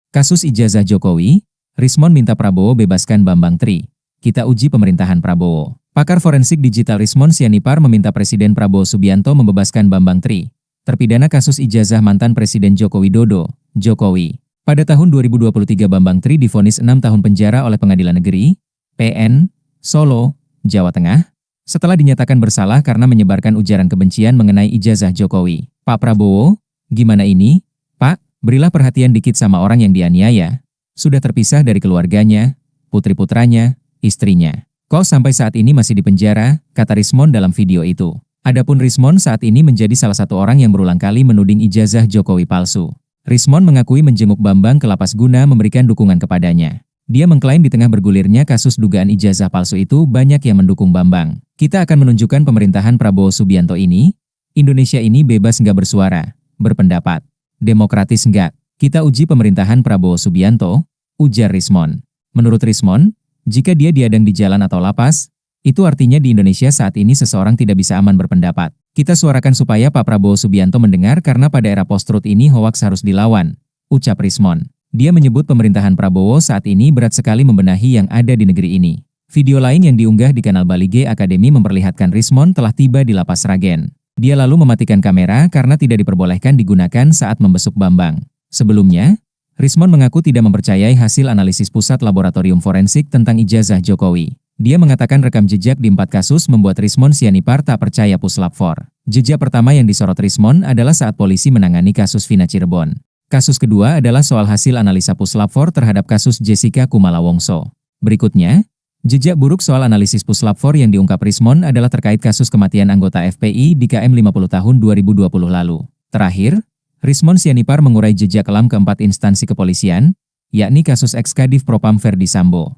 Kasus ijazah Jokowi, Rismon minta Prabowo bebaskan Bambang Tri. Kita uji pemerintahan Prabowo. Pakar forensik digital Rismon Sianipar meminta Presiden Prabowo Subianto membebaskan Bambang Tri, terpidana kasus ijazah mantan Presiden Joko Widodo, Jokowi. Pada tahun 2023 Bambang Tri divonis 6 tahun penjara oleh Pengadilan Negeri, PN, Solo, Jawa Tengah, setelah dinyatakan bersalah karena menyebarkan ujaran kebencian mengenai ijazah Jokowi. Pak Prabowo, gimana ini? Pak, berilah perhatian dikit sama orang yang dianiaya. Sudah terpisah dari keluarganya, putri-putranya, istrinya. Kok sampai saat ini masih di penjara, kata Rismon dalam video itu. Adapun Rismon saat ini menjadi salah satu orang yang berulang kali menuding ijazah Jokowi palsu. Rismon mengakui menjenguk Bambang ke lapas guna memberikan dukungan kepadanya. Dia mengklaim di tengah bergulirnya kasus dugaan ijazah palsu itu banyak yang mendukung Bambang. Kita akan menunjukkan pemerintahan Prabowo Subianto ini, Indonesia ini bebas nggak bersuara, berpendapat, demokratis nggak. Kita uji pemerintahan Prabowo Subianto, ujar Rismon. Menurut Rismon, jika dia diadang di jalan atau lapas, itu artinya di Indonesia saat ini seseorang tidak bisa aman berpendapat. Kita suarakan supaya Pak Prabowo Subianto mendengar karena pada era post-truth ini hoaks harus dilawan, ucap Rismon. Dia menyebut pemerintahan Prabowo saat ini berat sekali membenahi yang ada di negeri ini. Video lain yang diunggah di kanal Bali G Academy memperlihatkan Rismon telah tiba di lapas Sragen. Dia lalu mematikan kamera karena tidak diperbolehkan digunakan saat membesuk Bambang. Sebelumnya, Rismon mengaku tidak mempercayai hasil analisis pusat laboratorium forensik tentang ijazah Jokowi. Dia mengatakan rekam jejak di 4 kasus membuat Rismon Sianipar tak percaya Puslap 4. Jejak pertama yang disorot Rismon adalah saat polisi menangani kasus Vina Cirebon. Kasus kedua adalah soal hasil analisa Puslap 4 terhadap kasus Jessica Kumala Wongso. Berikutnya, jejak buruk soal analisis Puslap 4 yang diungkap Rismon adalah terkait kasus kematian anggota FPI di KM 50 tahun 2020 lalu. Terakhir, Rismon Sianipar mengurai jejak kelam keempat instansi kepolisian, yakni kasus ex-Kadif Propam Ferdi Sambo.